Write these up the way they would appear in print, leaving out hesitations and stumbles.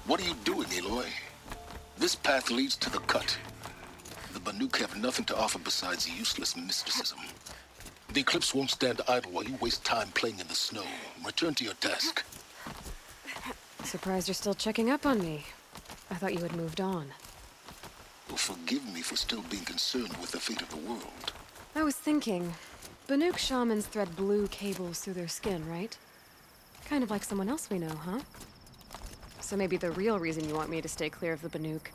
What are you doing, Aloy? This path leads to the cut. The Banuk have nothing to offer besides useless mysticism. The Eclipse won't stand idle while you waste time playing in the snow. Return to your task. Surprised you're still checking up on me. I thought you had moved on. Well, forgive me for still being concerned with the fate of the world. I was thinking, Banuk shamans thread blue cables through their skin, right? Kind of like someone else we know, huh? So maybe the real reason you want me to stay clear of the Banuk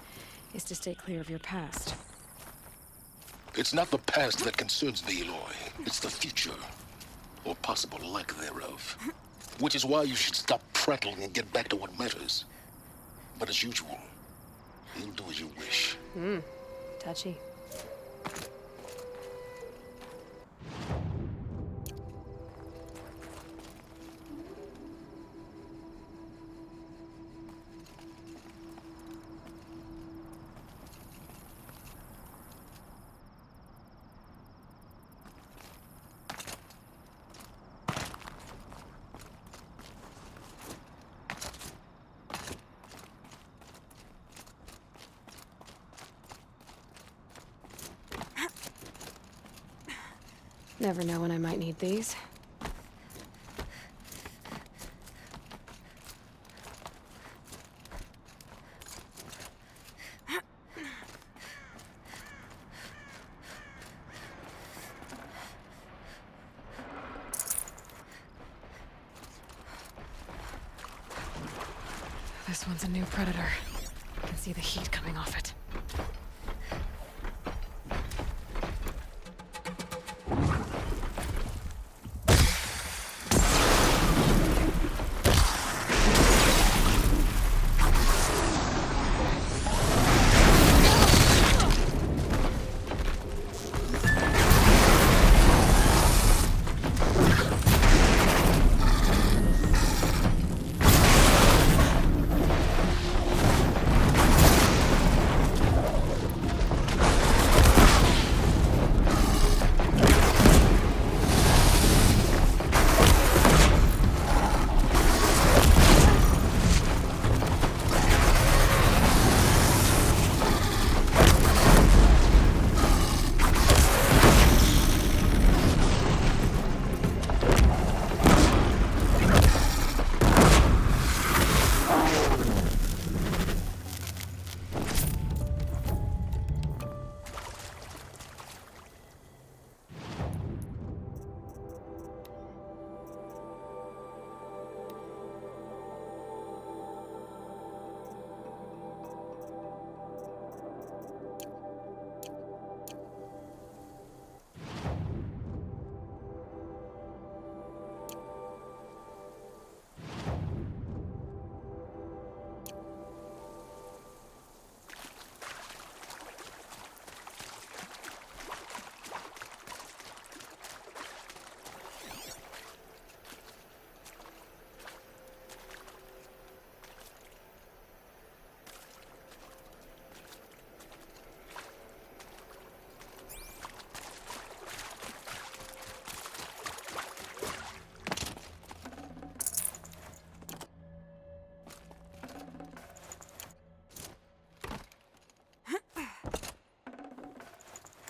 is to stay clear of your past. It's not the past that concerns me, Aloy. It's the future. Or possible lack thereof. Which is why you should stop prattling and get back to what matters. But as usual, you'll do as you wish. Touchy. Never know when I might need these. This one's a new predator. I can see the heat coming off it.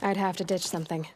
I'd have to ditch something.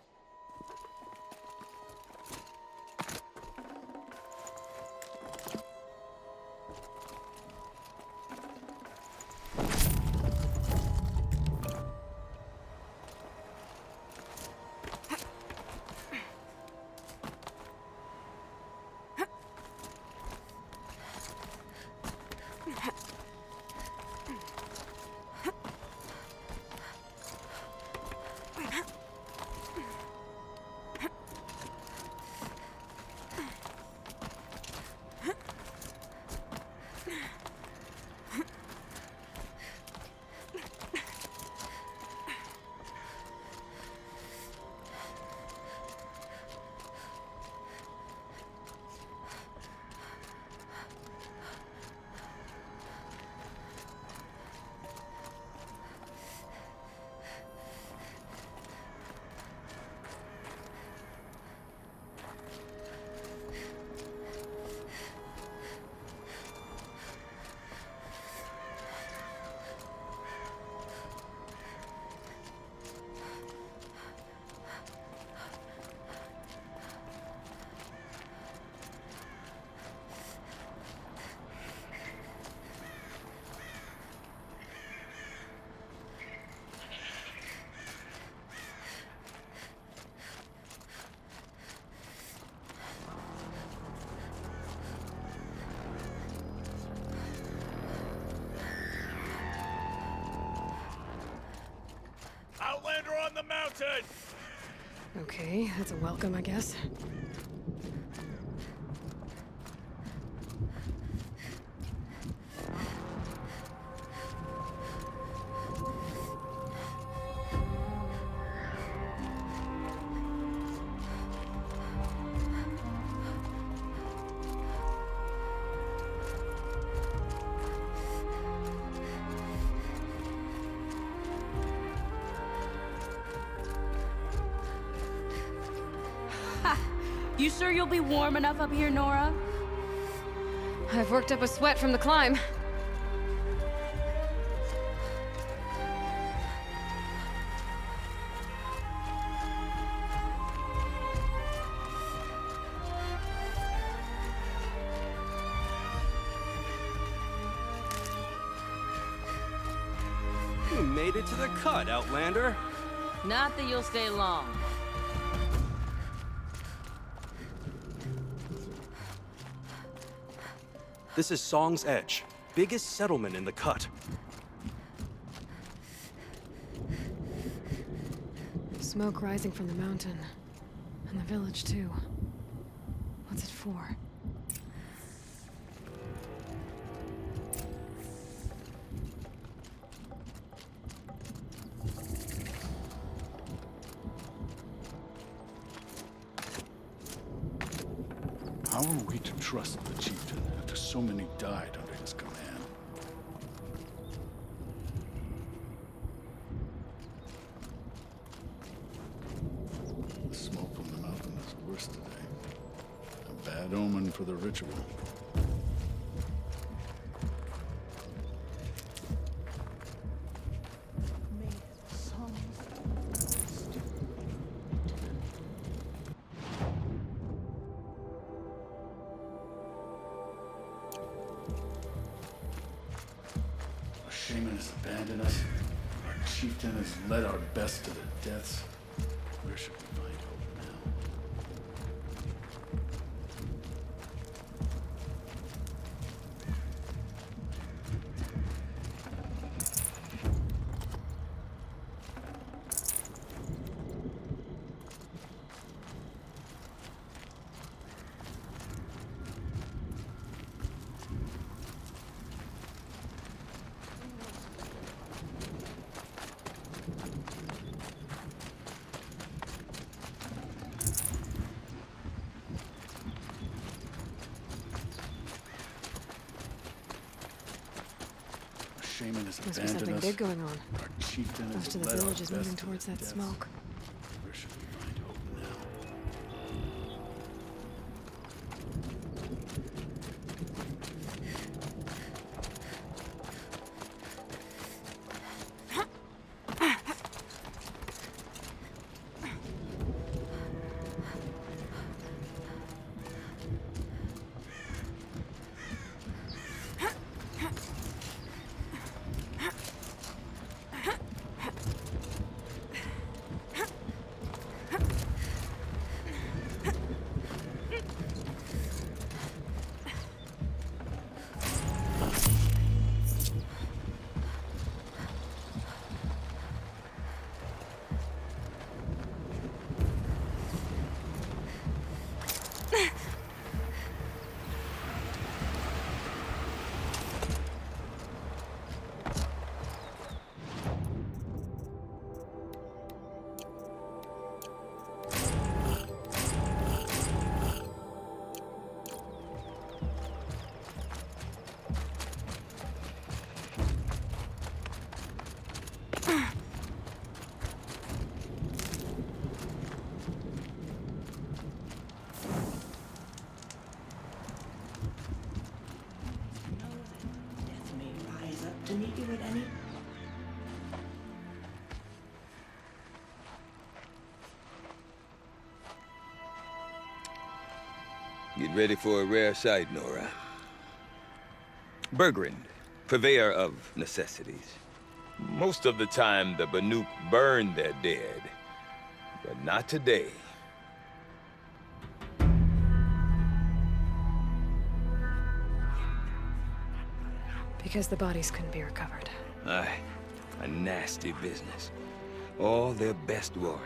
mountain! Okay, that's a welcome, I guess. You sure you'll be warm enough up here, Nora? I've worked up a sweat from the climb. You made it to the cut, Outlander. Not that you'll stay long. This is Song's Edge, biggest settlement in the cut. Smoke rising from the mountain. And the village, too. What's it for? How are we to trust the chieftain after so many died under his command? The smoke from the mountain is worse today. A bad omen for the ritual. Shaman has abandoned us. Our chieftain has led our best to their deaths. Where should we find hope now? Shaman has Must be abandoned something us. big going on. Our chieftain Most has of the led our village is best moving to towards their that deaths. smoke. Where should we find hope now? Death may rise up to meet you at any. Get ready for a rare sight, Nora. Bergrand, purveyor of necessities. Most of the time, the Banuk burn their dead, but not today. Because the bodies couldn't be recovered. Aye, a nasty business. All their best warriors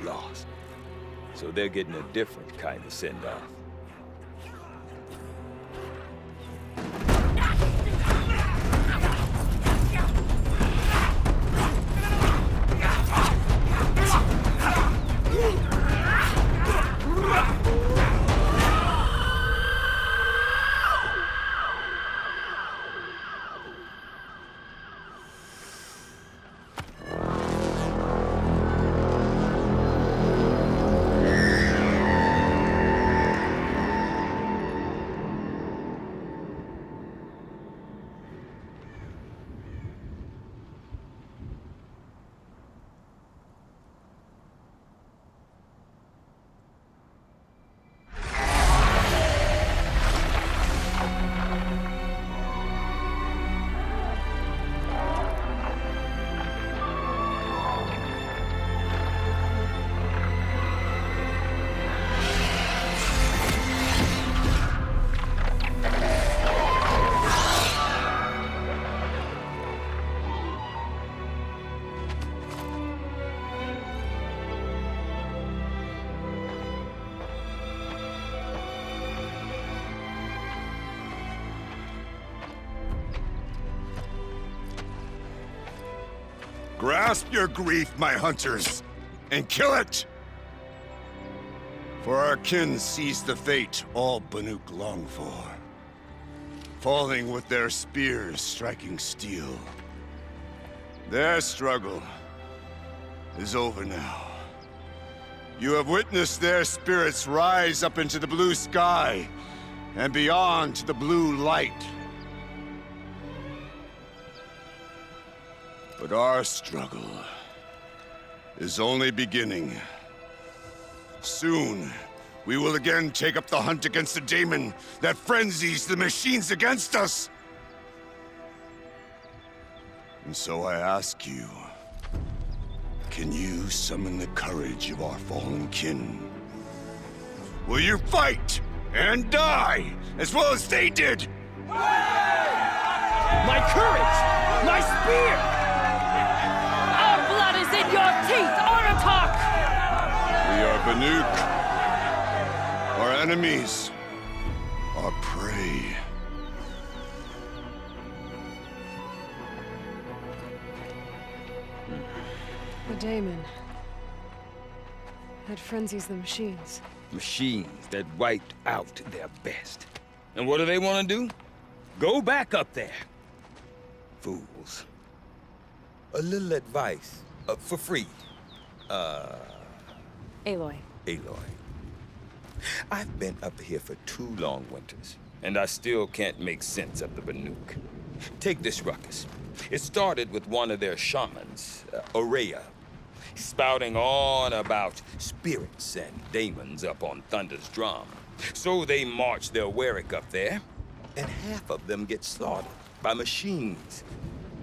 lost. So they're getting a different kind of send-off. Grasp your grief, my hunters, and kill it! For our kin sees the fate all Banuk long for. Falling with their spears striking steel. Their struggle is over now. You have witnessed their spirits rise up into the blue sky and beyond to the blue light. But our struggle is only beginning. Soon, we will again take up the hunt against the daemon that frenzies the machines against us. And so I ask you, can you summon the courage of our fallen kin? Will you fight and die as well as they did? My courage! My spear! Our blood is in your teeth, Aratak! We are Banuk. Our enemies are prey. The daemon. That frenzies the machines. Machines that wiped out their best. And what do they want to do? Go back up there. Fools. A little advice, for free. Aloy. Aloy. I've been up here for 2 long winters, and I still can't make sense of the Banuk. Take this ruckus. It started with one of their shamans, Aurea, spouting on about spirits and daemons up on Thunder's drum. So they march their Warwick up there, and half of them get slaughtered by machines.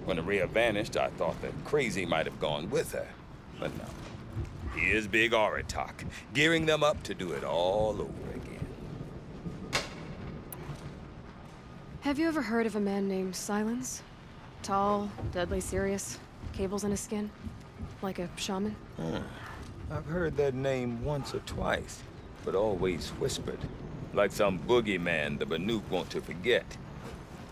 When Aurea vanished, I thought that Crazy might have gone with her, but no. Here's Big Aratak, gearing them up to do it all over again. Have you ever heard of a man named Silence? Tall, deadly serious, cables in his skin? Like a shaman? I've heard that name once or twice, but always whispered. Like some boogeyman the Banuk want to forget.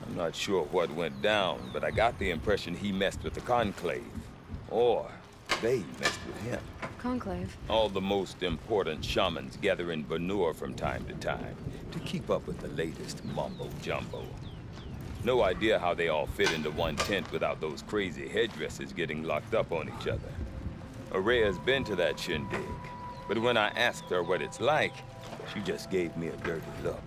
I'm not sure what went down, but I got the impression he messed with the Conclave. Or they messed with him. Conclave? All the most important shamans gather in Banur from time to time to keep up with the latest mumbo-jumbo. No idea how they all fit into one tent without those crazy headdresses getting locked up on each other. Aurea's been to that shindig, but when I asked her what it's like, she just gave me a dirty look.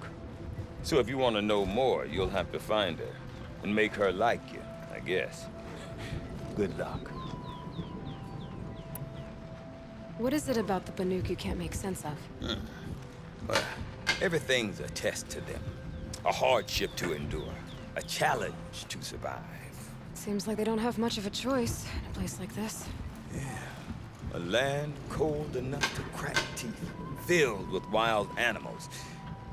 So if you want to know more, you'll have to find her and make her like you, I guess. Good luck. What is it about the Banuk you can't make sense of? Well, everything's a test to them. A hardship to endure. A challenge to survive. Seems like they don't have much of a choice in a place like this. Yeah. A land cold enough to crack teeth, filled with wild animals.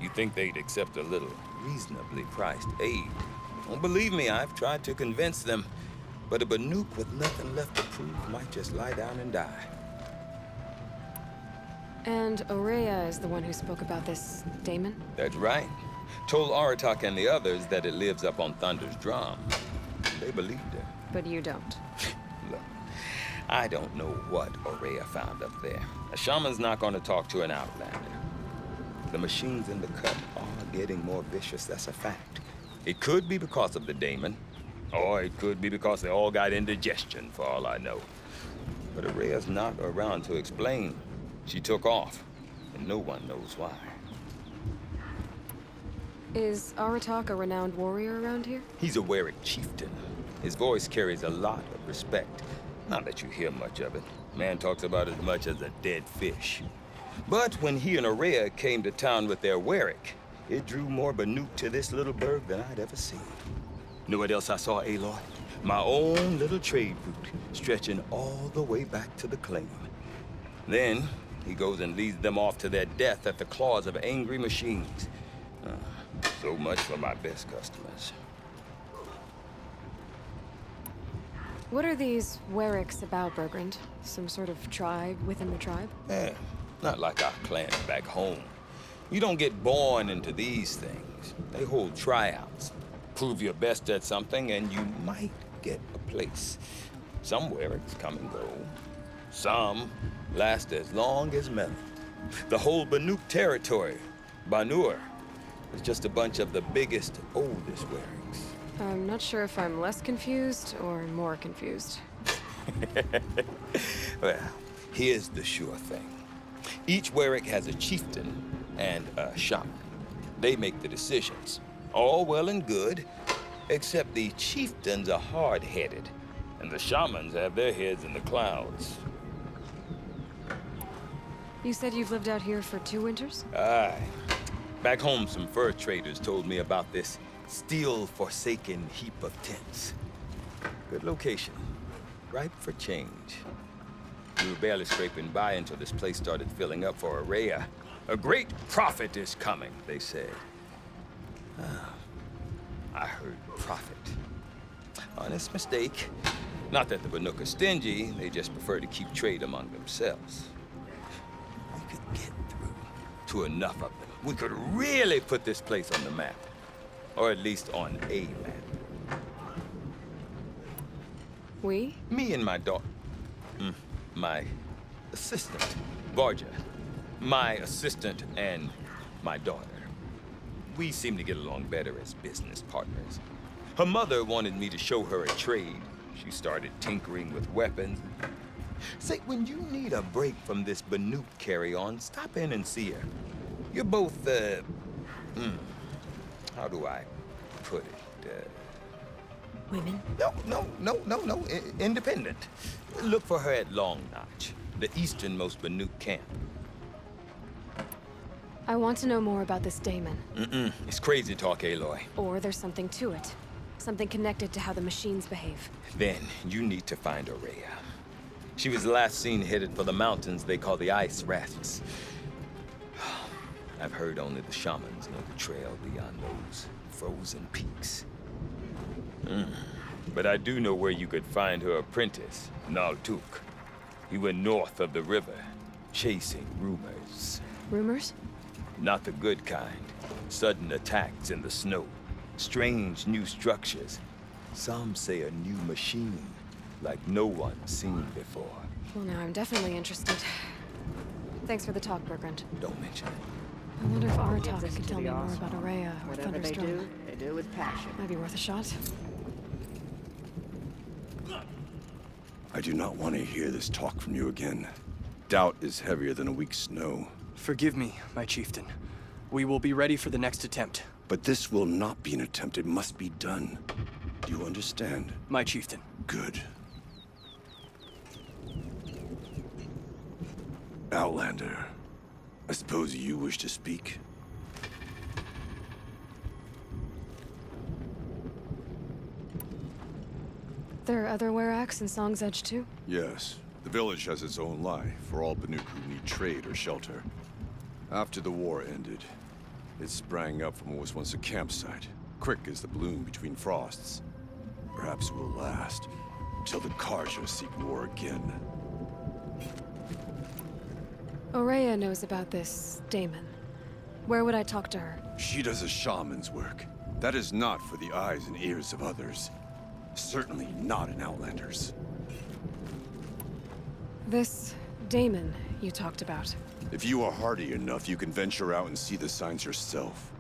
You think they'd accept a little reasonably priced aid? Well, believe me, I've tried to convince them. But a Banuk with nothing left to prove might just lie down and die. And Aurea is the one who spoke about this daemon? That's right. Told Aratak and the others that it lives up on Thunder's drum. They believed her. But you don't. Look, I don't know what Aurea found up there. A shaman's not going to talk to an outlander. The machines in the cut are getting more vicious, that's a fact. It could be because of the daemon, or it could be because they all got indigestion, for all I know. But Aurea's not around to explain. She took off, and no one knows why. Is Aratak a renowned warrior around here? He's a Warwick chieftain. His voice carries a lot of respect. Not that you hear much of it. Man talks about as much as a dead fish. But when he and Aurea came to town with their Warwick, it drew more Banuk to this little burg than I'd ever seen. Know what else I saw, Aloy? My own little trade route, stretching all the way back to the claim. Then, he goes and leads them off to their death at the claws of angry machines. So much for my best customers. What are these Warwicks about, Bergrand? Some sort of tribe within the tribe? Not like our clan back home. You don't get born into these things. They hold tryouts. Prove your best at something and you might get a place. Some Warwicks come and go. Some last as long as metal. The whole Banuk territory, Banur, is just a bunch of the biggest, oldest Warwicks. I'm not sure if I'm less confused or more confused. Well, here's the sure thing. Each Warwick has a chieftain and a shaman. They make the decisions. All well and good, except the chieftains are hard-headed, and the shamans have their heads in the clouds. You said you've lived out here for 2 winters? Aye. Back home, some fur traders told me about this still-forsaken heap of tents. Good location. Ripe for change. We were barely scraping by until this place started filling up for Aurea. A great prophet is coming, they said. I heard prophet. Honest mistake. Not that the Banuk are stingy, they just prefer to keep trade among themselves. We could get through to enough of them. We could really put this place on the map. Or at least on a map. We? Me and my daughter. My assistant, Varja. My assistant and my daughter. We seem to get along better as business partners. Her mother wanted me to show her a trade. She started tinkering with weapons. Say, when you need a break from this Banuk carry-on, stop in and see her. You're both, how do I put it? Women? No. Independent. Look for her at Long Notch, the easternmost Banuk camp. I want to know more about this daemon. It's crazy talk, Aloy. Or there's something to it. Something connected to how the machines behave. Then you need to find Aurea. She was last seen headed for the mountains they call the Ice Rafts. I've heard only the shamans know the trail beyond those frozen peaks. But I do know where you could find her apprentice, Naltuk. He went north of the river, chasing rumors. Rumors? Not the good kind. Sudden attacks in the snow. Strange new structures. Some say a new machine, like no one's seen before. Well, now I'm definitely interested. Thanks for the talk, Bergrand. Don't mention it. I wonder if Gives Aratak us could to tell the me more awesome. about Aurea or Whatever they Thunderstone. do, they do with passion. Might be worth a shot. I do not want to hear this talk from you again. Doubt is heavier than a week's snow. Forgive me, my chieftain. We will be ready for the next attempt. But this will not be an attempt. It must be done. Do you understand? My chieftain. Good. Outlander, I suppose you wish to speak? There are other Weraks in Song's Edge too? Yes. The village has its own lie for all Banuk who need trade or shelter. After the war ended, it sprang up from what was once a campsite, quick as the bloom between frosts. Perhaps it will last. till the Karja seek war again. Aurea knows about this Damon. Where would I talk to her? She does a shaman's work. That is not for the eyes and ears of others. Certainly not an Outlander's. This Damon you talked about. If you are hardy enough, you can venture out and see the signs yourself.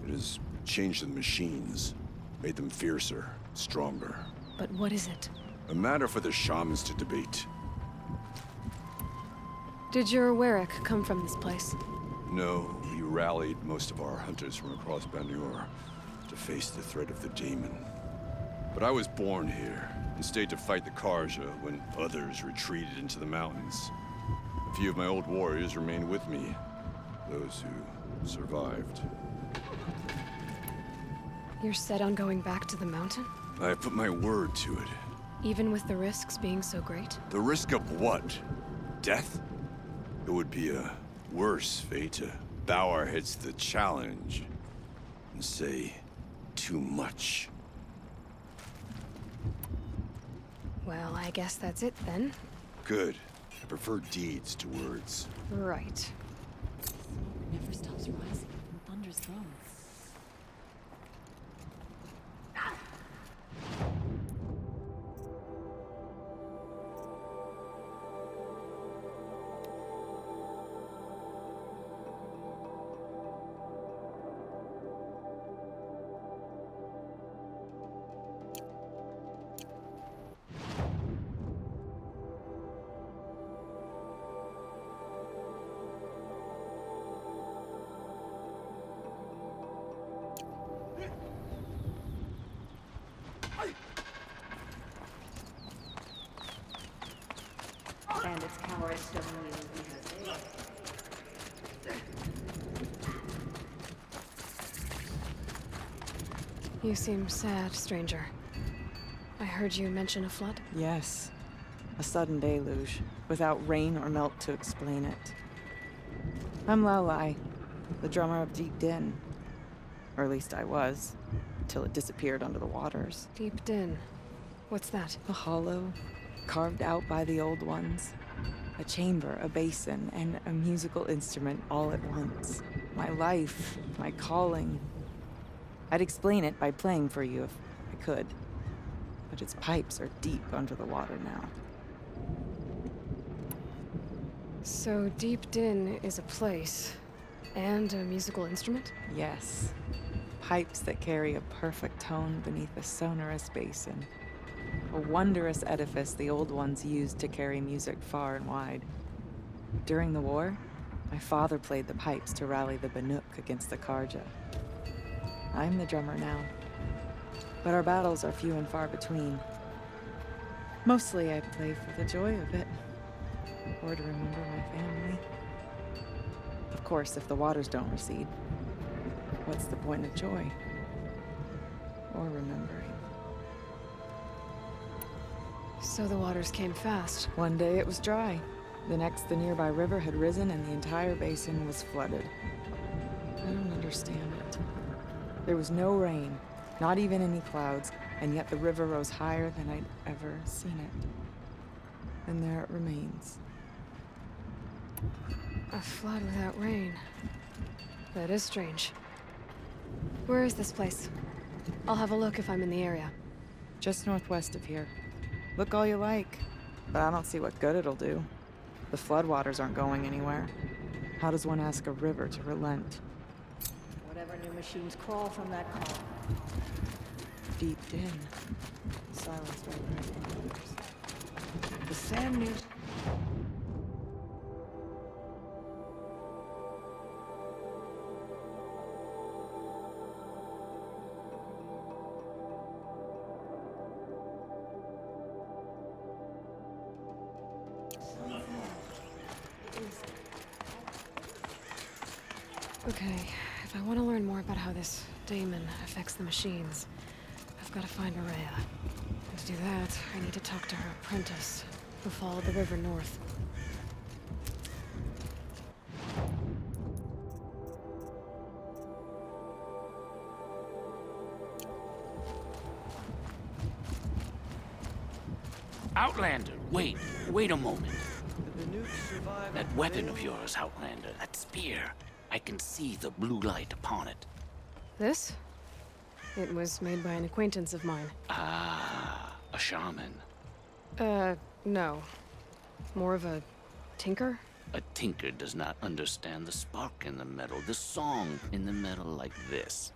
It has changed the machines, made them fiercer, stronger. But what is it? A matter for the shamans to debate. Did your Warwick come from this place? No, we rallied most of our hunters from across Banur to face the threat of the demon. But I was born here and stayed to fight the Karja when others retreated into the mountains. A few of my old warriors remained with me, those who survived. You're set on going back to the mountain? I have put my word to it. Even with the risks being so great? The risk of what? Death? It would be a worse fate to bow our heads to the challenge and say too much. Well, I guess that's it then. Good. I prefer deeds to words. Right. Never stops rising from Thunder's throne. Bandits cower stone you because You seem sad, stranger. I heard you mention a flood. Yes. A sudden deluge, without rain or melt to explain it. I'm Laolai, the drummer of Deep Din. Or at least I was, till it disappeared under the waters. Deep Din. What's that? A hollow, carved out by the old ones. A chamber, a basin, and a musical instrument all at once. My life, my calling. I'd explain it by playing for you if I could. But its pipes are deep under the water now. So Deep Din is a place, and a musical instrument? Yes. Pipes that carry a perfect tone beneath a sonorous basin. A wondrous edifice the old ones used to carry music far and wide. During the war, my father played the pipes to rally the Banuk against the Karja. I'm the drummer now, but our battles are few and far between. Mostly I play for the joy of it, or to remember my family. Of course, if the waters don't recede, what's the point of joy? Or remembering? So the waters came fast. One day it was dry. The next, the nearby river had risen and the entire basin was flooded. I don't understand it. There was no rain, not even any clouds, and yet the river rose higher than I'd ever seen it. And there it remains. A flood without rain. That is strange. Where is this place? I'll have a look if I'm in the area. Just northwest of here. Look all you like, but I don't see what good it'll do. The floodwaters aren't going anywhere. How does one ask a river to relent? whatever new machines crawl from that car. Deep Din. Silence by others. The sand news. Okay, if I want to learn more about how this daemon affects the machines, I've got to find Aurea. And to do that, I need to talk to her apprentice, who followed the river north. Outlander, wait a moment. That weapon of yours, Outlander, that spear. I can see the blue light upon it. This? It was made by an acquaintance of mine. Ah, a shaman. No. More of a tinker? A tinker does not understand the spark in the metal, the song in the metal like this.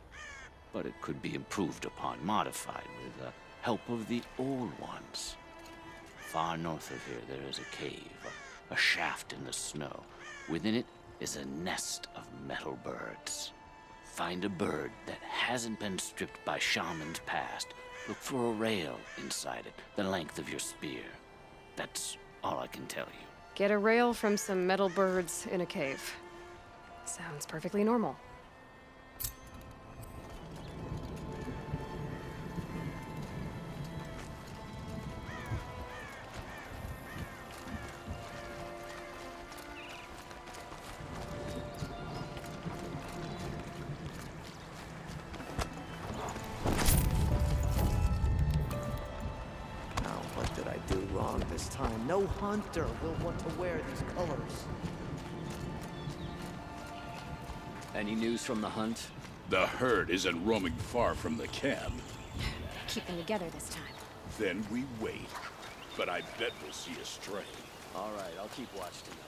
But it could be improved upon, modified with the help of the old ones. Far north of here, there is a cave, a shaft in the snow. Within it is a nest of metal birds. Find a bird that hasn't been stripped by shamans past. Look for a rail inside it, the length of your spear. That's all I can tell you. Get a rail from some metal birds in a cave. Sounds perfectly normal. What did I do wrong this time? No hunter will want to wear these colors. Any news from the hunt? The herd isn't roaming far from the camp. Keep them together this time. Then we wait. But I bet we'll see a stray. All right, I'll keep watch tonight.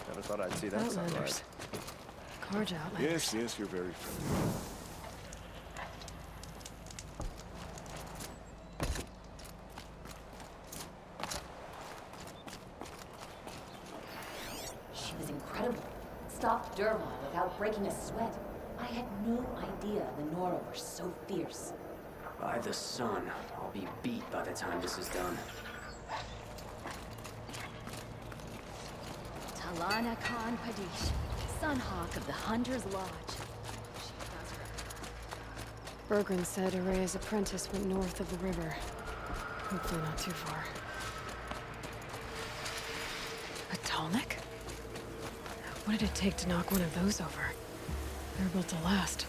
Never thought I'd see that Outlanders. sunrise. Carja Outlanders. Yes, you're very friendly. She was incredible. Stopped Durmar without breaking a sweat. I had no idea the Nora were so fierce. By the sun, I'll be beat by the time this is done. Talana Khan Padish, Sunhawk of the Hunter's Lodge. Bergren said Araya's apprentice went north of the river. Hopefully not too far. A Talnik? What did it take to knock one of those over? They're built to last.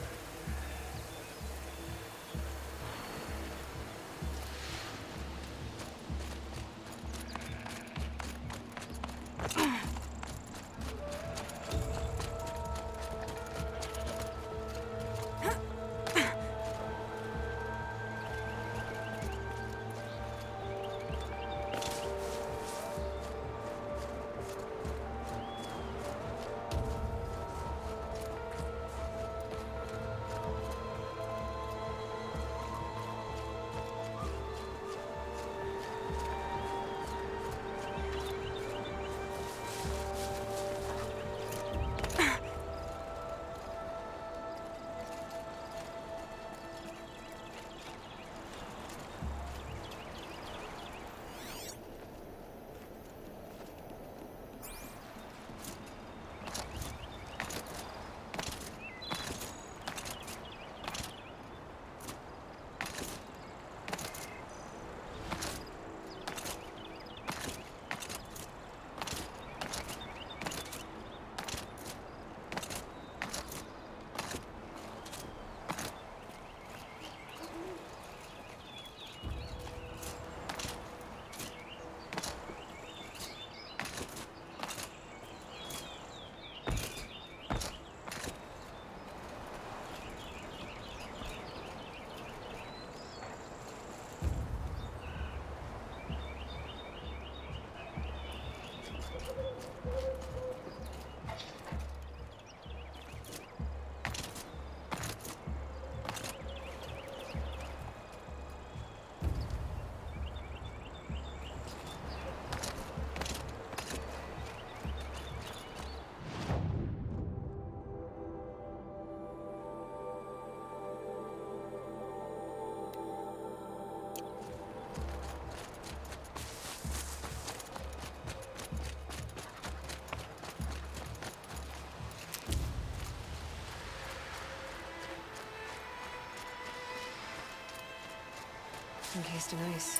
Encased in ice.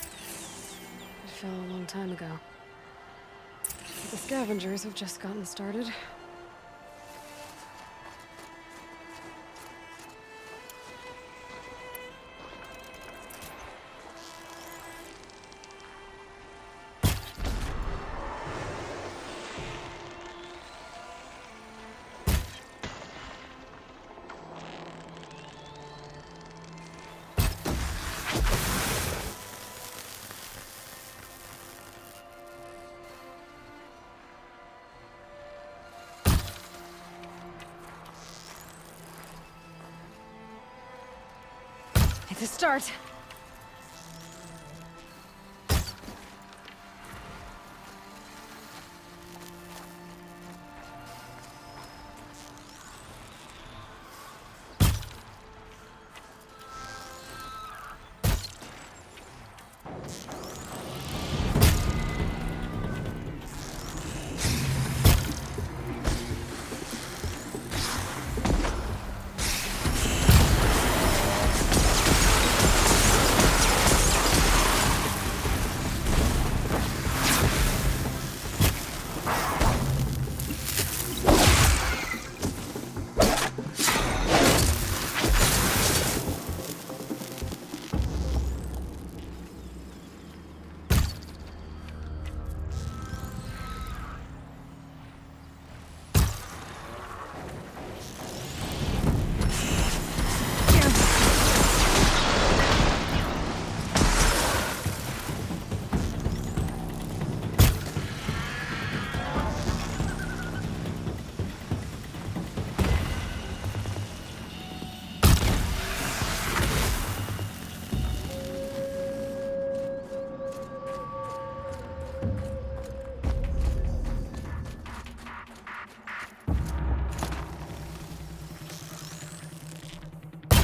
It fell a long time ago. But the scavengers have just gotten started. It's a start.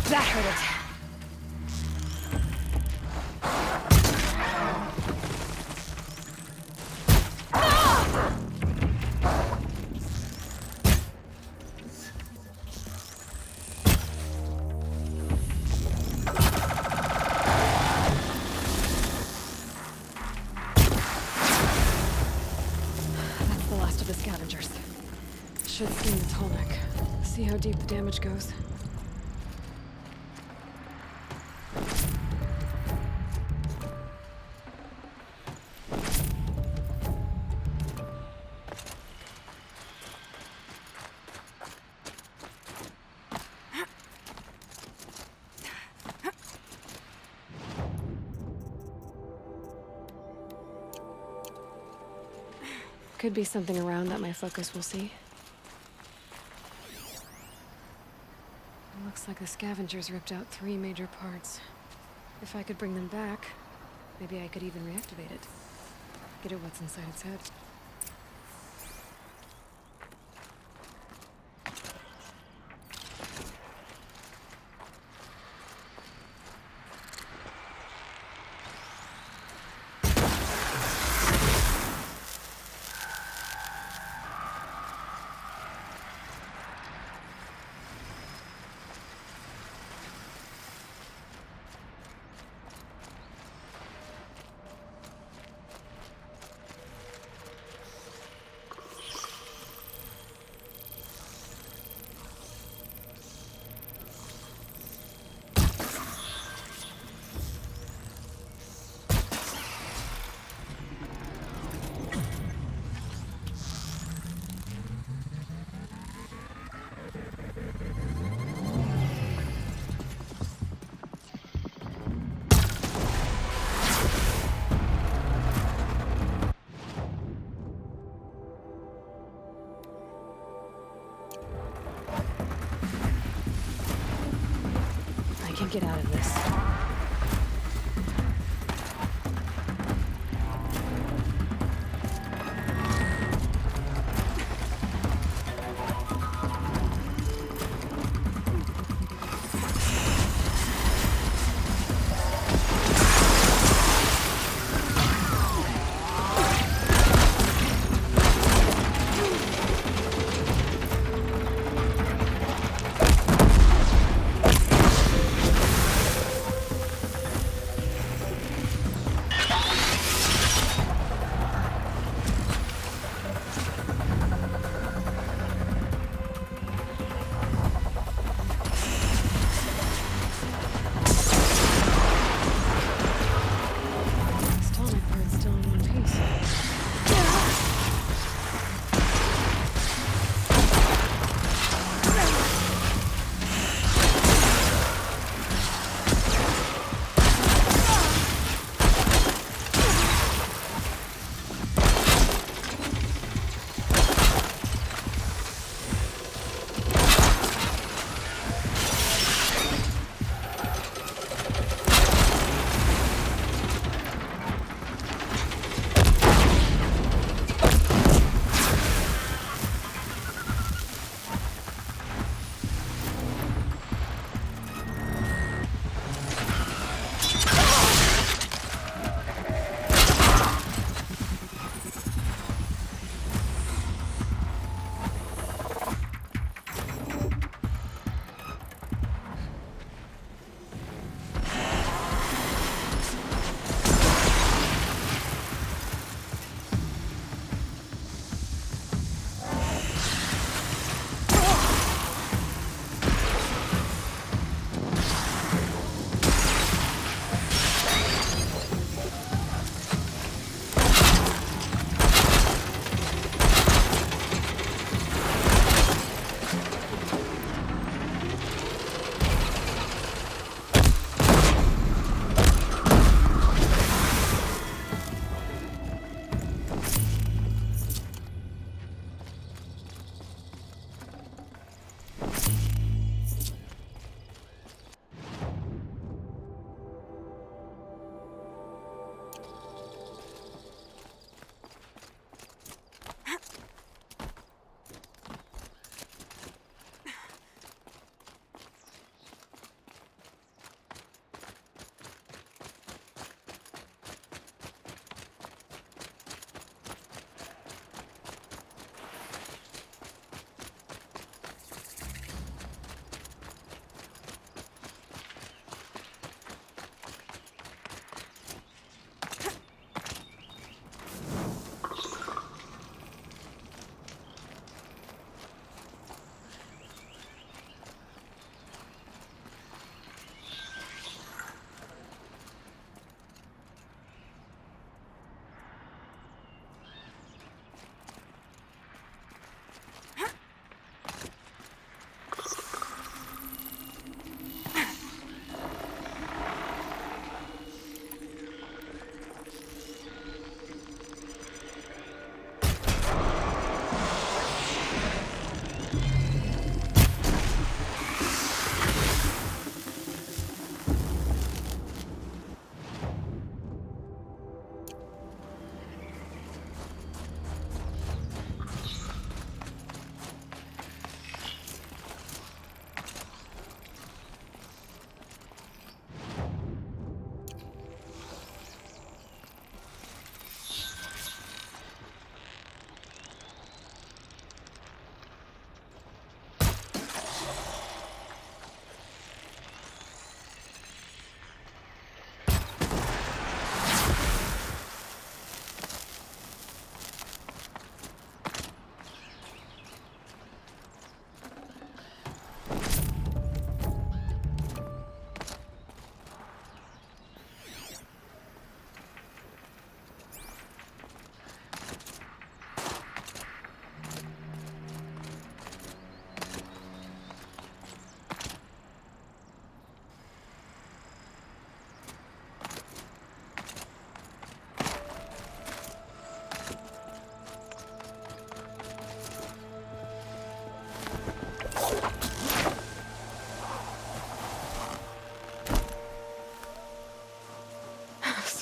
That hurt it. That's the last of the scavengers. Should skin the tallneck. See how deep the damage goes. Could be something around that my focus will see. It looks like the scavengers ripped out 3 major parts. If I could bring them back, maybe I could even reactivate it. Get at what's inside its head. Get out of this.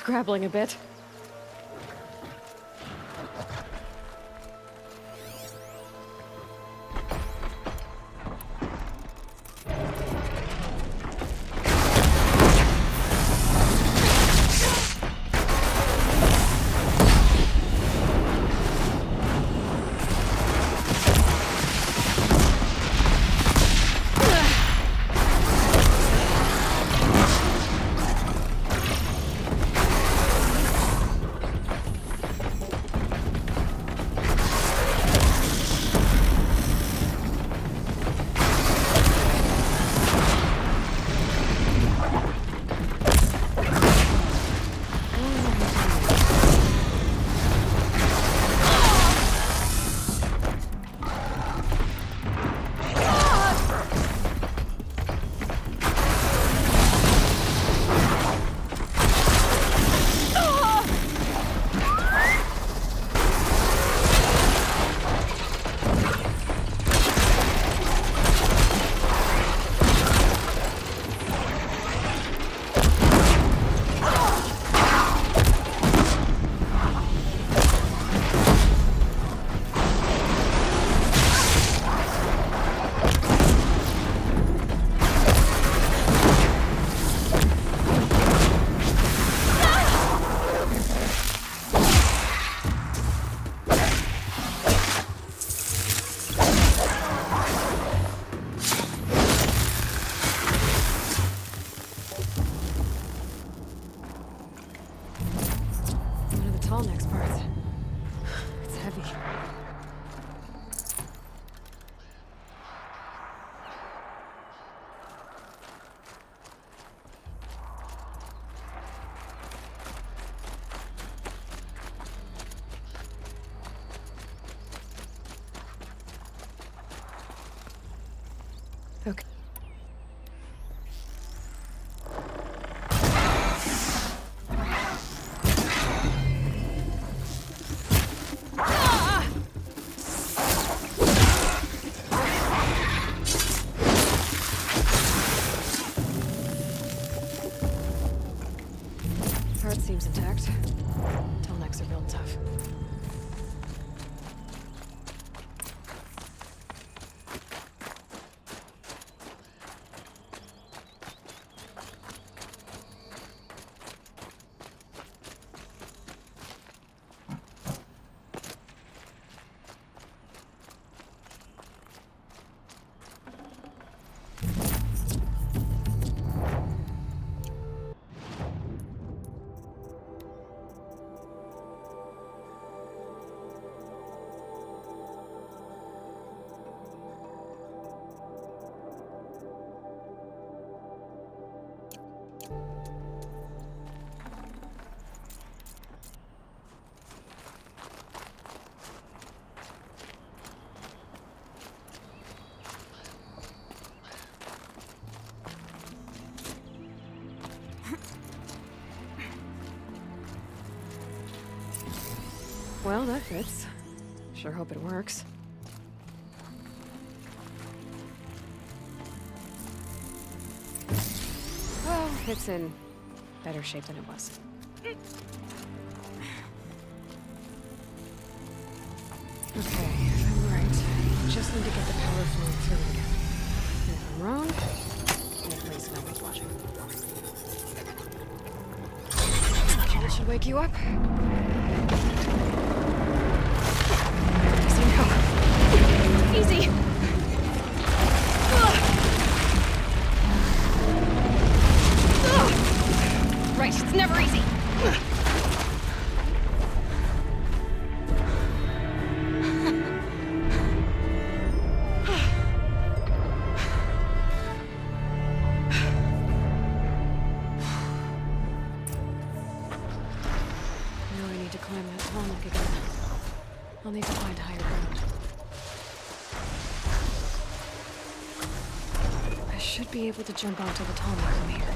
grappling a bit. Okay. Heart seems intact. Telnec's are real tough. Well, that fits. Sure hope it works. Well, it's in better shape than it was. Okay, if I'm right, just need to get the power flowing through again. And if I'm wrong, then at least nobody's watching. Okay, that should wake you up. Easy now. Easy! Right, it's never easy. I'll need to find higher ground. I should be able to jump onto the tall neck from here.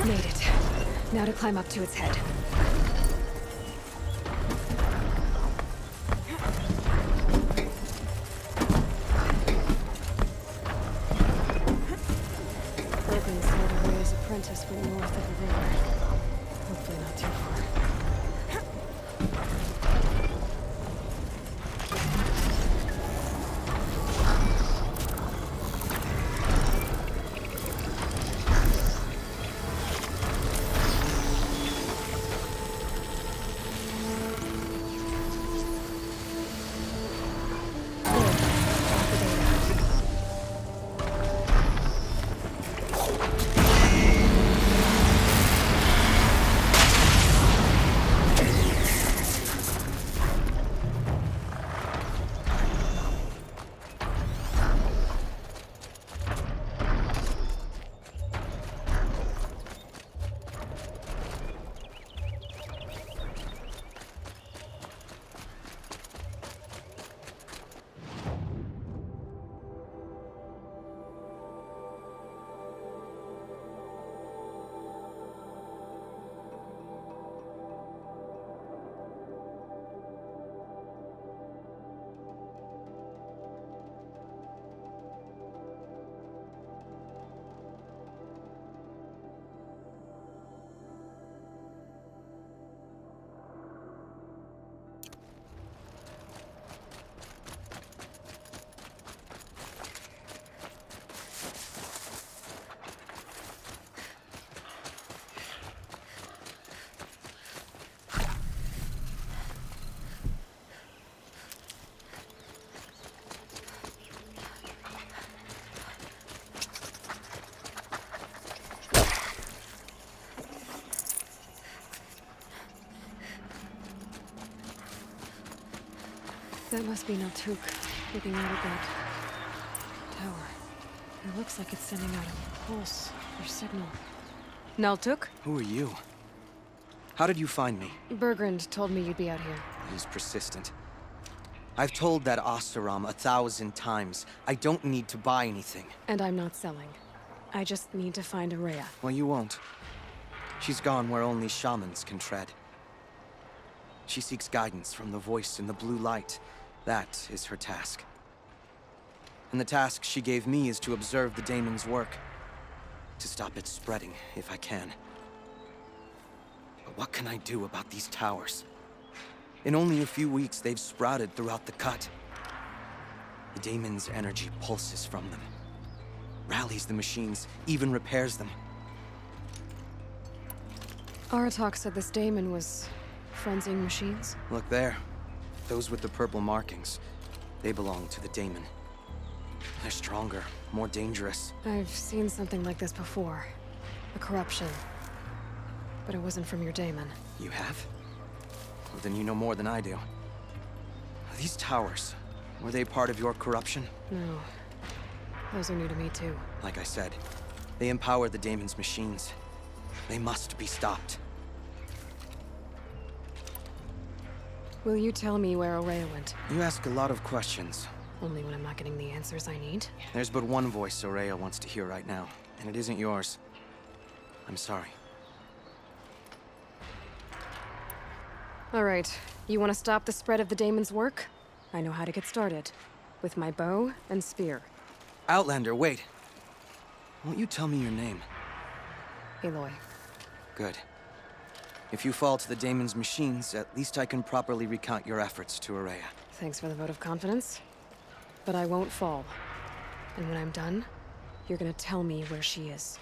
Made it. Now to climb up to its head. Bergen said Araya's apprentice went north of the river. Hopefully not too far. That must be Naltuk, looking out at that tower. It looks like it's sending out a pulse or signal. Naltuk? Who are you? How did you find me? Bergrand told me you'd be out here. He's persistent. I've told that Oseram 1,000 times. I don't need to buy anything. And I'm not selling. I just need to find Araya. Well, you won't. She's gone where only shamans can tread. She seeks guidance from the voice in the blue light. That is her task. And the task she gave me is to observe the daemon's work. To stop it spreading, if I can. But what can I do about these towers? In only a few weeks, they've sprouted throughout the cut. The daemon's energy pulses from them. Rallies the machines, even repairs them. Aratak said this daemon was frenzying machines. Look there. Those with the purple markings. They belong to the daemon. They're stronger, more dangerous. I've seen something like this before. A corruption. But it wasn't from your daemon. You have? Well, then you know more than I do. These towers, were they part of your corruption? No. Those are new to me too. Like I said, they empower the daemon's machines. They must be stopped. Will you tell me where Araya went? You ask a lot of questions. Only when I'm not getting the answers I need. There's but one voice Araya wants to hear right now, and it isn't yours. I'm sorry. All right. You want to stop the spread of the daemon's work? I know how to get started. With my bow and spear. Outlander, wait. Won't you tell me your name? Aloy. Good. If you fall to the daemon's machines, at least I can properly recount your efforts to Araya. Thanks for the vote of confidence. But I won't fall. And when I'm done, you're gonna tell me where she is.